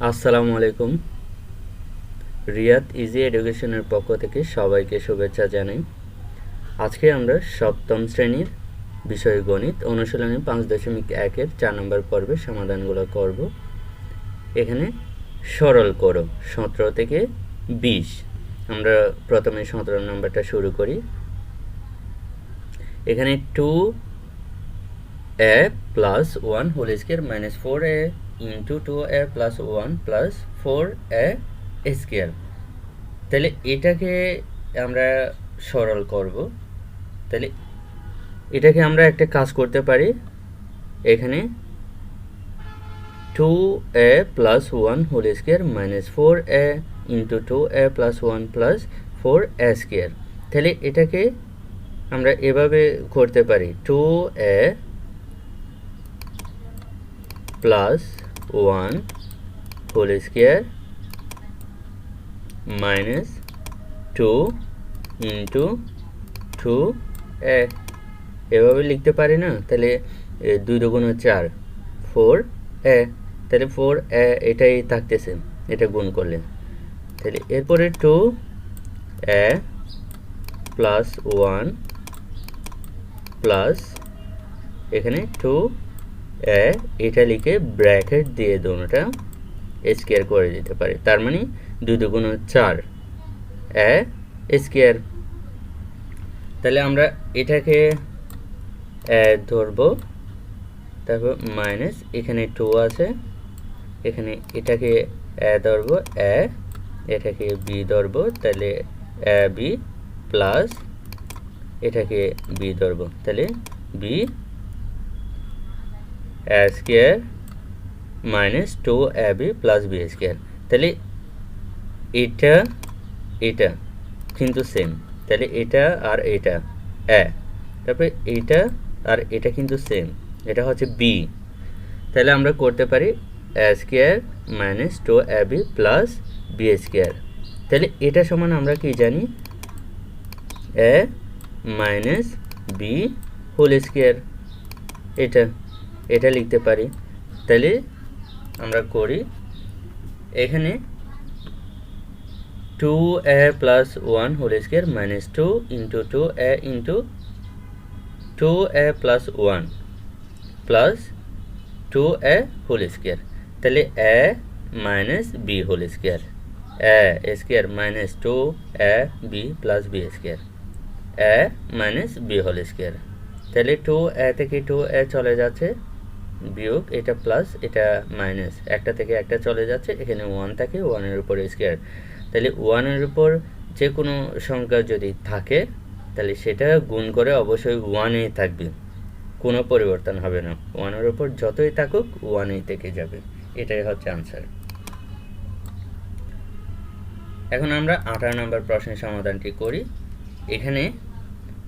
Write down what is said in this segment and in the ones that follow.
আসসালামু আলাইকুম। রিয়াত ইজি এডুকেশনের পক্ষ থেকে সবাইকে শুভেচ্ছা জানাই। আজকে আমরা সপ্তম শ্রেণীর বিষয় গণিত অনুশীলনী 5.1-এর 4 নম্বর পর্বের সমাধানগুলো করব। এখানে সরল করো 17 থেকে 20। আমরা প্রথমে 17 নম্বরটা শুরু করি। এখানে 2a plus 1 whole square minus 4a into 2a plus 1 plus 4a square। তাহলে এটাকে আমরা সরল করব। তাহলে এটাকে আমরা একটা কাজ করতে পারি। এখানে 2a plus 1 whole square minus 4a into 2a plus 1 plus 4a square। তাহলে এটাকে আমরা এভাবে করতে পারি 2a plus 1 whole square minus 2 into 2a এভাবে লিখতে পারি না? তাহলে 2 দুগুণ 4 4a। তাহলে 4a এটাই থাকতেছে, এটা গুণ করলে। তাহলে এরপরে 2a প্লাস 1 প্লাস এখানে 2a এটা লিখে ব্র্যাকেট দিয়ে দোনোটা স্কয়ার করে দিতে পারি। তার মানে 2 দুগুণ 4 a স্কয়ার। তাহলে আমরা এটাকে ধরব, তারপর মাইনাস এখানে 2 আছে, এখানে এটাকে ধরব a, এটাকে b ধরব, তাহলে ab প্লাস এটাকে b ধরব, তাহলে b a square minus 2ab plus b square. তাহলে এটা এটা কিন্তু সেম, তাহলে এটা আর এটা a, তারপরে এটা আর এটা কিন্তু সেম, এটা হচ্ছে b। তাহলে আমরা করতে পারি a square minus 2ab plus b square. তাহলে এটা সমান আমরা কি জানি? a minus b whole square. এটা এটা লিখতে পারি। তাহলে আমরা করি এখানে 2a plus 1 whole square minus 2 into 2a into 2a plus 1 plus 2a whole square। তাহলে a minus b whole square, a square minus 2ab plus b square, a minus b whole square। তাহলে 2a থেকে 2a চলে যাচ্ছে, বিয়োগ এটা plus এটা minus, একটা থেকে একটা চলে যাচ্ছে, এখানে 1 থাকে, 1 এর উপর স্কয়ার। তাহলে 1 এর উপর যে কোনো সংখ্যা যদি থাকে তাহলে সেটা গুণ করে অবশ্যই 1 এই থাকবে, কোনো পরিবর্তন হবে না। 1 এর উপর যতই থাকুক 1 এই থেকে যাবে। এটাই হচ্ছে आंसर। এখন আমরা 18 নম্বর প্রশ্নের সমাধানটি করি। এখানে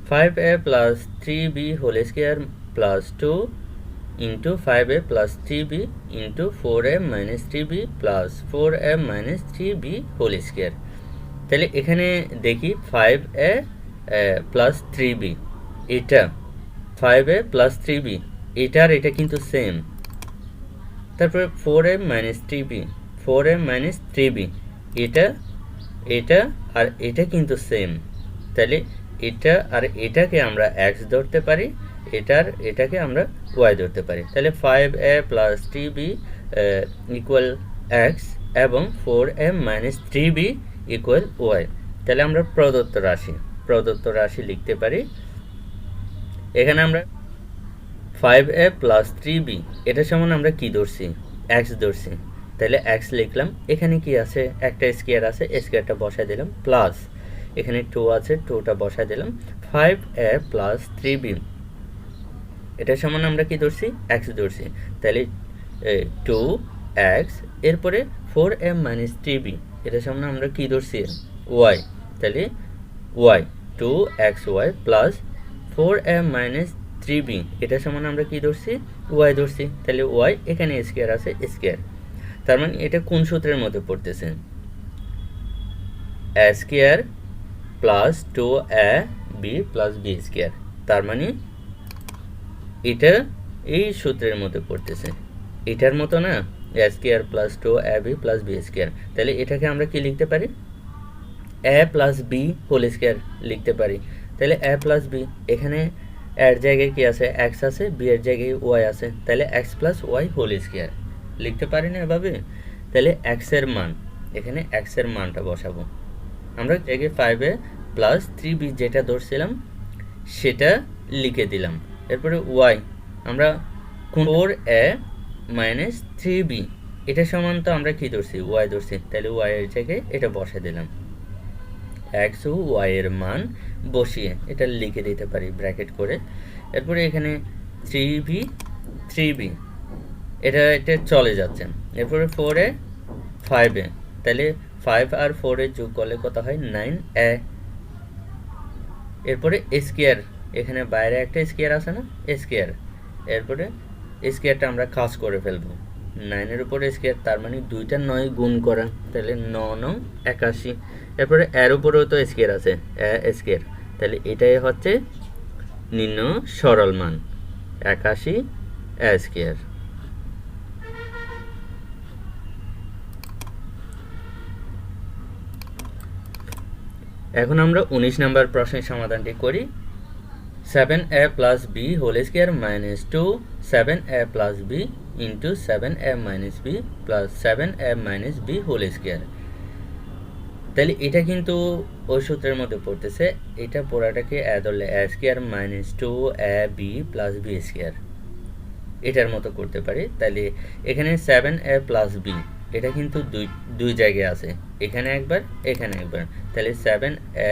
5a plus 3b whole square plus 2 into 5a plus 3b into 4a minus 3b plus 4a minus 3b whole square। তাহলে এখানে দেখি 5a plus 3b, এটা 5a plus 3b এটার এটা কিন্তু সেম। তারপরে 4a minus 3b 4a minus 3b এটা এটা আর এটা কিন্তু সেম। তাহলে এটা আর এটাকে আমরা x ধরতে পারি, এটার এটাকে আমরা y ধরতে পারি। তাহলে 5a plus 3b equal x এবং 4a minus 3b equal y। তাহলে আমরা প্রদত্ত রাশি লিখতে পারি। এখানে আমরা 5a plus 3b এটা সমান আমরা কি ধরছি? x ধরছি। তাহলে x লিখলাম, এখানে কি আছে? একটা স্কয়ার আছে, স্কয়ারটা বসায় দিলাম, প্লাস এখানে 2 আছে, 2টা বসায় দিলাম, 5a plus 3b এটা সমান আমরা কি ধরছি? x ধরছি। তাহলে 2x, এরপরে 4a minus 3b এটা সমান আমরা কি ধরছি? y। তাহলে y 2xy plus 4a minus 3b এটা সমান আমরা কি ধরছি? y ধরছি। তাহলে y এখানে স্কয়ার আছে, স্কয়ার। তার মানে এটা কোন সূত্রের মধ্যে পড়তেছে? a square plus 2ab plus b square. তার মানে এটা এই সূত্রের মধ্যে পড়তেছে। এটার মতো না, A square plus 2ab plus B square. তাহলে এটাকে আমরা কি লিখতে পারি, A plus B whole square লিখতে পারি। তাহলে এ প্লাস বি, এখানে এর জায়গায় কি আছে, এক্স আছে, বি এর জায়গায় ওয়াই আছে, তাহলে x plus y whole square লিখতে পারি না এভাবে। তাহলে এক্সের মান, এখানে এক্সের মানটা বসাবো আমরা, জায়গায় 5a প্লাস 3b যেটা ধরছিলাম সেটা লিখে দিলাম। এরপরে ওয়াই, আমরা 4a মাইনাস 3b এটা সমান তো আমরা কি ধরছি, ওয়াই ধরছি, তাহলে ওয়াই এর জায়গায় এটা বসে দিলাম, এক্স ও ওয়াই এর মান বসিয়ে এটা লিখে দিতে পারি ব্র্যাকেট করে। এরপরে এখানে 3b এটা চলে যাচ্ছে। এরপরে 4a 5a, তাহলে 5 আর 4 এর যোগ করলে কত হয়, 9a। এরপরে স্কোয়ার, এখানে বাইরে একটা স্কোয়ার আছে না, স্কোয়ার, এরপরে স্কোয়ারটা আমরা কাজ করে ফেলবো, 9 এর উপরে স্কোয়ার, তার মানে 2টা 9 গুণ করা, তাহলে 9 81। এরপরে এর উপরেও তো স্কোয়ার আছে, এ স্কোয়ার, তাহলে এটাই হচ্ছে নির্ণয় সরল মান 81 এ স্কোয়ার। এখন আমরা 19 নম্বর প্রশ্নের সমাধানটি করি। 7a plus B whole square minus 2 7a plus b into 7a minus b plus 7a minus B whole square. তাহলে এটা কিন্তু ওই সূত্রের মধ্যে পড়তেছে, এটা পুরাটাকে এ ধরলে A square minus 2ab plus B square এটার মতো করতে পারি। তাহলে এখানে 7a প্লাস বি এটা কিন্তু দুই জায়গায় আছে, এখানে একবার এখানে একবার, তাহলে 7a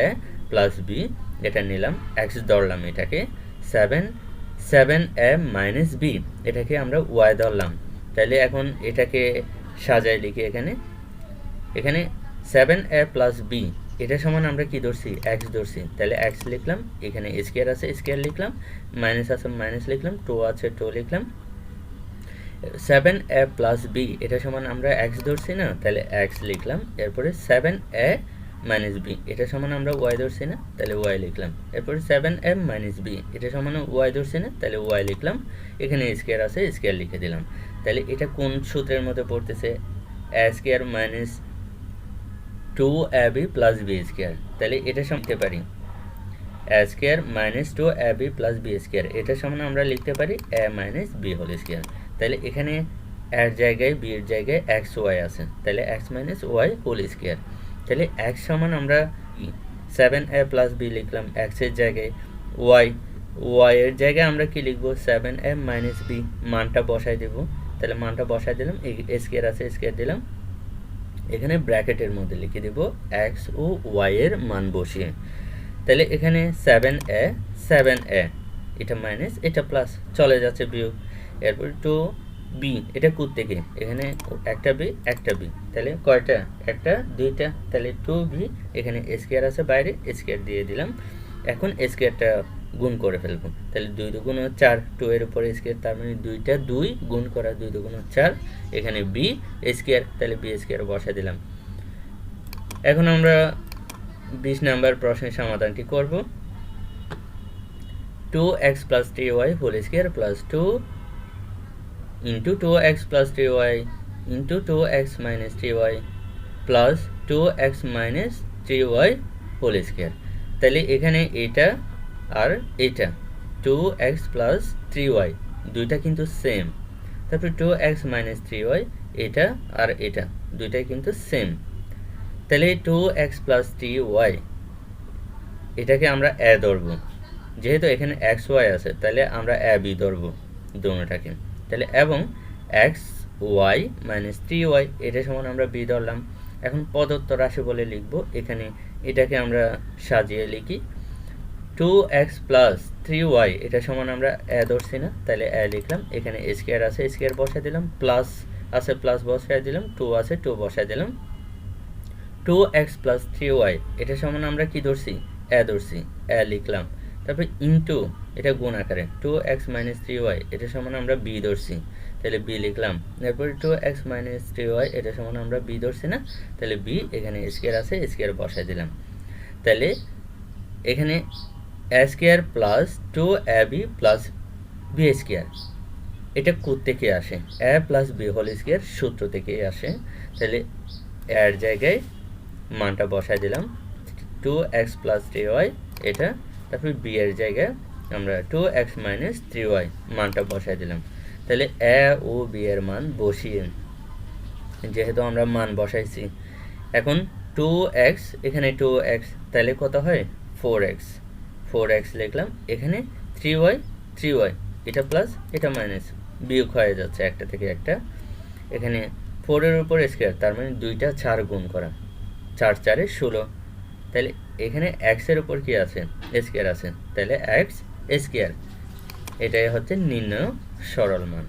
প্লাস বি এটা নিলাম, এক্স ধরলাম, এটাকে 7a মাইনাস বি এটাকে আমরা ওয়াই ধরলাম। তাহলে এখন এটাকে সাজাই লিখি, এখানে 7a প্লাস বি এটা সমান আমরা কি ধরছি, এক্স ধরছি, তাহলে এক্স লিখলাম, এখানে স্কোয়ার আছে স্কোয়ার লিখলাম, মাইনাস আছে মাইনাস লিখলাম, 2 আছে 2 লিখলাম। 7a প্লাস বি এটা সমান আমরা এক্স ধরছি না, তাহলে এক্স লিখলাম। এরপরে 7a মাইনাস বি এটা সমান আমরা ওয়াই ধরছি না, তাহলে ওয়াই লিখলাম। এরপরে 7a মাইনাস বি এটা সমান ওয়াই ধরছি না, তাহলে ওয়াই লিখলাম। এখানে স্কোয়ার আছে স্কোয়ার লিখে দিলাম। তাহলে এটা কোন সূত্রের মধ্যে পড়তেছে, A square minus 2ab plus B square. তাহলে এটা লিখতে পারি A square minus 2ab plus B square, এটা সমান আমরা লিখতে পারি A minus B whole square. তাহলে এখানে এর জায়গায় বি এর জায়গায় এক্স ওয়াই আছে, তাহলে x minus y whole square. তাহলে এক্স সমান আমরা 7a প্লাস বি লিখলাম, এক্স এর জায়গায় ওয়াই এর জায়গায় আমরা কি লিখবো, 7a মাইনাস বি, মানটা বসাই দেব। তাহলে মানটা বসাই দিলাম, স্কোয়ার আছে স্কোয়ার দিলাম, এখানে ব্র্যাকেটের মধ্যে লিখে দেব এক্স ও ওয়াই এর মান বসিয়ে। তাহলে এখানে 7a এটা মাইনাস এটা প্লাস চলে যাচ্ছে বিয়োগ। এরপর 2b এটা কোথ থেকে, এখানে একটা বি, তাহলে কয়টা, একটা দুইটা, তাহলে 2b, এখানে স্কোয়ার আছে বাইরে স্কোয়ার দিয়ে দিলাম। এখন স্কোয়ারটা গুণ করে ফেলবো, তাহলে 2 দুগুণ 4, 2 এর উপরে স্কোয়ার, তার মানে 2টা 2 গুণ করা 2 দুগুণ 4, এখানে বি স্কোয়ার, তাহলে বি স্কোয়ার বসা দিলাম। এখন আমরা 20 নম্বর প্রশ্নের সমাধানটি করব। 2x plus 3y whole square plus 2 into 2x plus 3y into 2x minus 3y plus 2x minus 3y whole square. তাহলে এখানে এটা আর এটা 2x প্লাস 3y দুইটা কিন্তু সেম, তারপর 2x মাইনাস 3y এটা আর এটা দুইটাই কিন্তু সেম। তাহলে 2x প্লাস 3y এটাকে আমরা এ ধরবো, যেহেতু এখানে এক্স ওয়াই আছে তাহলে আমরা এ বি ধরবো দুটোটাকে। তাহলে এবং এক্স ওয়াই মাইনাস 3y এটা সমান আমরা বি ধরলাম। এখন প্রদত্ত রাশি বলে লিখবো, এখানে এটাকে আমরা সাজিয়ে লিখি, 2x প্লাস 3y এটা সমান আমরা এ ধরছি না, তাহলে এ লিখলাম, এখানে স্কোয়ার আছে স্কোয়ার বসাই দিলাম, প্লাস আছে প্লাস বসাই দিলাম, 2 আছে 2 বসাই দিলাম। 2x প্লাস 3y এটা সমান আমরা কি ধরছি, এ ধরছি, এ লিখলাম। তারপর ইন্টু এটা গুণ আকারে 2x মাইনাস 3y এটা সমান আমরা বি ধরছি, তাহলে বি লিখলাম। তারপর 2x মাইনাস 3y এটা সমান আমরা বি ধরছি না, তাহলে বি, এখানে স্কোয়ার আছে স্কোয়ার বসাই দিলাম। তাহলে এখানে a square plus 2ab plus B square এটা থেকে আসে a plus B whole square সূত্র থেকে আসে। তাহলে এর জায়গায় মানটা বসাই দিলাম 2x প্লাস 3y এটা, তারপরে বি এর জায়গায় আমরা 2x মাইনাস 3y মানটা বসাই দিলাম। তাহলে a ও বি এর মান বসিয়ে, যেহেতু আমরা মান বসাইছি, এখন 2x এখানে 2x, তাহলে কত হয় 4x, 4x লিখলাম। এখানে 3y, 3y এটা প্লাস এটা মাইনাস, বিয়োগ হয়ে যাচ্ছে একটা থেকে একটা। এখানে 4 এর উপর স্কোয়ার, তার মানে 2টা 4 গুণ করা, 4 4 16। তাহলে এখানে x এর উপর কি আছে স্কোয়ার আছে, তাহলে x স্কোয়ার। এটাই হচ্ছে নির্ণয় সরল মান।